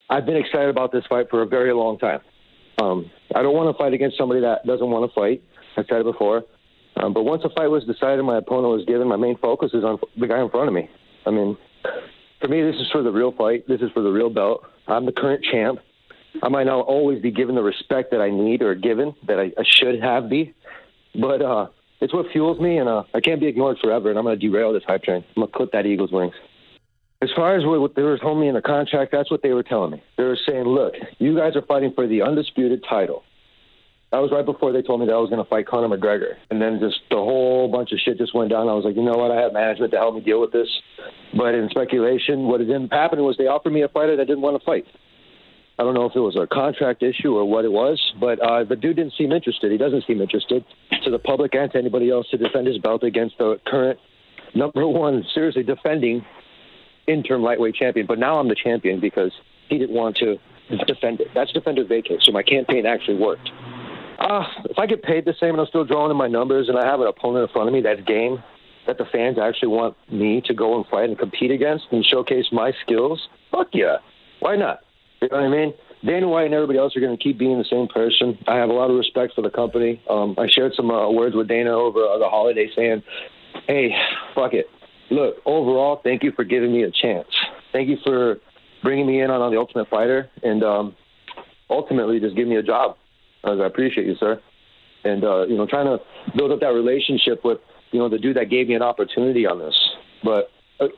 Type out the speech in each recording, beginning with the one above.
I've been excited about this fight for a very long time. I don't want to fight against somebody that doesn't want to fight. I've said it before. But once a fight was decided, my opponent was given, my main focus is on the guy in front of me. I mean, for me, this is for the real fight. This is for the real belt. I'm the current champ. I might not always be given the respect that I need or given that I should have be. But it's what fuels me, and I can't be ignored forever, and I'm going to derail this hype train. I'm going to clip that eagle's wings. As far as what they were telling me in the contract, that's what they were telling me. They were saying, look, you guys are fighting for the undisputed title. That was right before they told me that I was going to fight Conor McGregor. And then just the whole bunch of shit just went down. I was like, you know what? I have management to help me deal with this. But in speculation, what ended up happening was they offered me a fighter that didn't want to fight. I don't know if it was a contract issue or what it was, but the dude didn't seem interested. He doesn't seem interested to the public and to anybody else to defend his belt against the current number one, seriously defending interim lightweight champion. But now I'm the champion because he didn't want to defend it. That's defender vacate, so my campaign actually worked. If I get paid the same and I'm still drawing in my numbers and I have an opponent in front of me that's game, that the fans actually want me to go and fight and compete against and showcase my skills, fuck yeah. Why not? You know what I mean? Dana White and everybody else are going to keep being the same person. I have a lot of respect for the company. I shared some words with Dana over the holiday saying, hey, fuck it. Look, overall, thank you for giving me a chance. Thank you for bringing me in on The Ultimate Fighter and ultimately just give me a job. I appreciate you, sir. And, trying to build up that relationship with, the dude that gave me an opportunity on this. But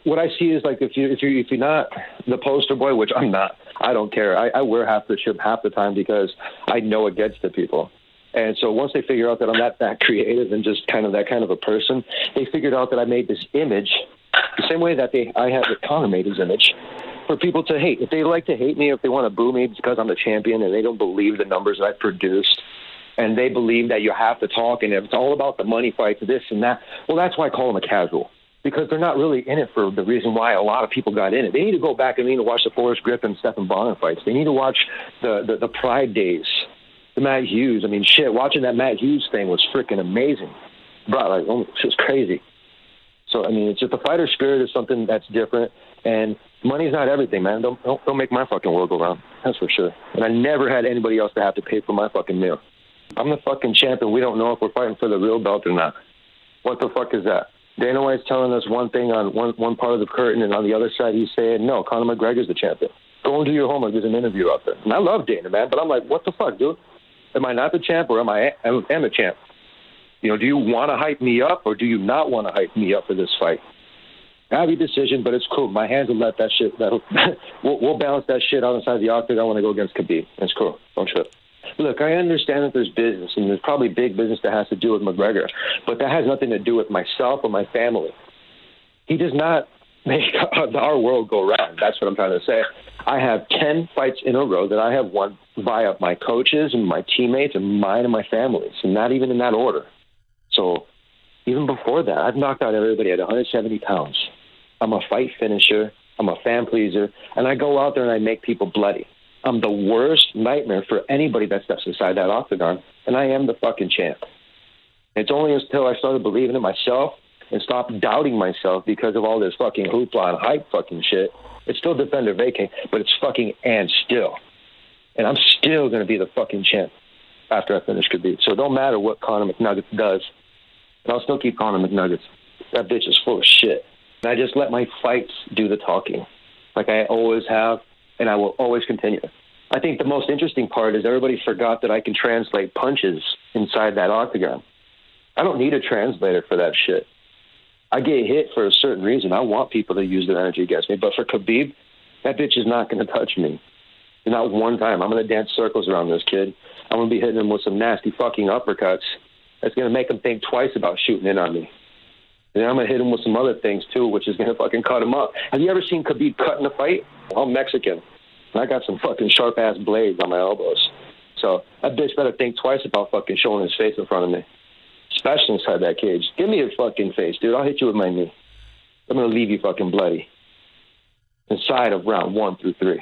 what I see is, like, if you're not the poster boy, which I'm not, I don't care. I wear half the ship half the time because I know it gets to people. And so once they figure out that I'm not that creative and just kind of that kind of a person, they figured out that I made this image the same way that Conor made his image for people to hate. If they like to hate me, if they want to boo me because I'm the champion and they don't believe the numbers that I've produced and they believe that you have to talk and it's all about the money fights, this and that, well, that's why I call them a casual. Because they're not really in it for the reason why a lot of people got in it. They need to go back and watch the Forrest Griffin and Stephen Bonner fights. They need to watch the Pride days, the Matt Hughes. I mean, shit, watching that Matt Hughes thing was freaking amazing. Bro, it's just crazy. So, I mean, it's just the fighter spirit is something that's different. And money's not everything, man. Don't make my fucking world go round. That's for sure. And I never had anybody else to have to pay for my fucking meal. I'm the fucking champion. We don't know if we're fighting for the real belt or not. What the fuck is that? Dana White's telling us one thing on one part of the curtain, and on the other side he's saying, no, Conor McGregor's the champion. Go and do your homework. There's an interview out there. And I love Dana, man, but I'm like, what the fuck, dude? Am I not the champ or am I the champ? Do you want to hype me up or do you not want to hype me up for this fight? Have your decision, but it's cool. My hands will let that shit. We'll balance that shit out inside the octagon when I go against Khabib. It's cool. Don't trip. Look, I understand that there's business, and there's probably big business that has to do with McGregor, but that has nothing to do with myself or my family. He does not make our world go round. That's what I'm trying to say. I have 10 fights in a row that I have won via my coaches and my teammates and mine and my families, and not even in that order. So even before that, I've knocked out everybody at 170 pounds. I'm a fight finisher. I'm a fan pleaser, and I go out there and I make people bloody. I'm the worst nightmare for anybody that steps inside that octagon, and I am the fucking champ. It's only until I started believing in myself and stopped doubting myself because of all this fucking hoopla and hype fucking shit. It's still defender vacant, but it's fucking and still. And I'm still going to be the fucking champ after I finish Khabib. So it don't matter what Conor McNuggets does. And I'll still keep calling him McNuggets. That bitch is full of shit. And I just let my fights do the talking, like I always have. And I will always continue. I think the most interesting part is everybody forgot that I can translate punches inside that octagon. I don't need a translator for that shit. I get hit for a certain reason. I want people to use their energy against me. But for Khabib, that bitch is not going to touch me. Not one time. I'm going to dance circles around this kid. I'm going to be hitting him with some nasty fucking uppercuts. That's going to make him think twice about shooting in on me. And I'm going to hit him with some other things, too, which is going to fucking cut him up. Have you ever seen Khabib cut in a fight? I'm Mexican. And I got some fucking sharp-ass blades on my elbows. So that bitch better think twice about fucking showing his face in front of me, especially inside that cage. Give me your fucking face, dude. I'll hit you with my knee. I'm going to leave you fucking bloody inside of round 1 through 3.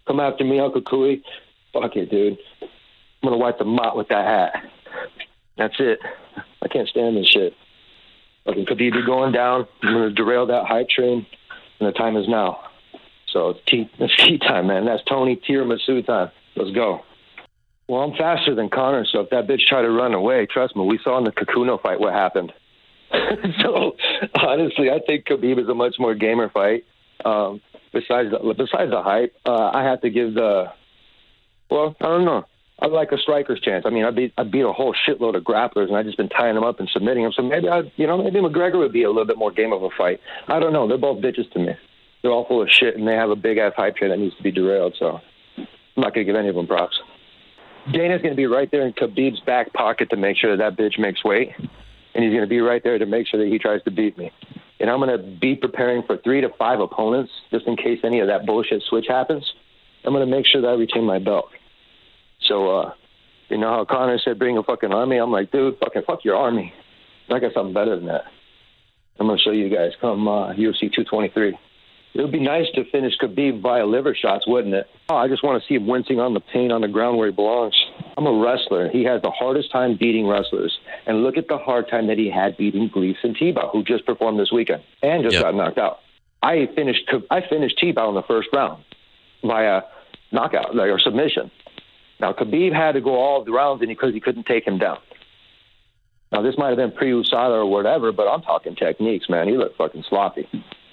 Come after me, Uncle Cooey. Fuck it, dude. I'm going to wipe the mop with that hat. That's it. I can't stand this shit. Fucking Khabib be going down. I'm going to derail that hype train, and the time is now. So it's tea time, man. That's Tony tiramisu time. Let's go. Well, I'm faster than Conor, so if that bitch tried to run away, trust me, we saw in the Kakuno fight what happened. So, honestly, I think Khabib is a much more gamer fight. Besides the hype, I have to give I don't know. I like a striker's chance. I mean, I beat a whole shitload of grapplers, and I've just been tying them up and submitting them. So maybe maybe McGregor would be a little bit more game of a fight. I don't know. They're both bitches to me. They're all full of shit, and they have a big-ass hype train that needs to be derailed. So I'm not going to give any of them props. Dana's going to be right there in Khabib's back pocket to make sure that bitch makes weight, and he's going to be right there to make sure that he tries to beat me. And I'm going to be preparing for 3 to 5 opponents just in case any of that bullshit switch happens. I'm going to make sure that I retain my belt. So, you know how Conor said bring a fucking army? I'm like, dude, fuck your army. I got something better than that. I'm going to show you guys come UFC 223. It would be nice to finish Khabib via liver shots, wouldn't it? Oh, I just want to see him wincing on the pain on the ground where he belongs. I'm a wrestler. He has the hardest time beating wrestlers. And look at the hard time that he had beating Gleison Tebow, who just performed this weekend and just got knocked out. I finished Tebow in the first round via knockout or submission. Now, Khabib had to go all the rounds because he couldn't take him down. Now, this might have been pre-USADA or whatever, but I'm talking techniques, man. He looked fucking sloppy.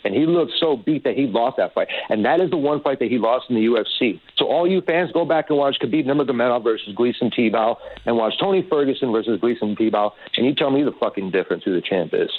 And he looked so beat that he lost that fight. And that is the one fight that he lost in the UFC. So all you fans, go back and watch Khabib Nurmagomedov versus Gleison Tebow and watch Tony Ferguson versus Gleison Tebow, and you tell me the fucking difference who the champ is.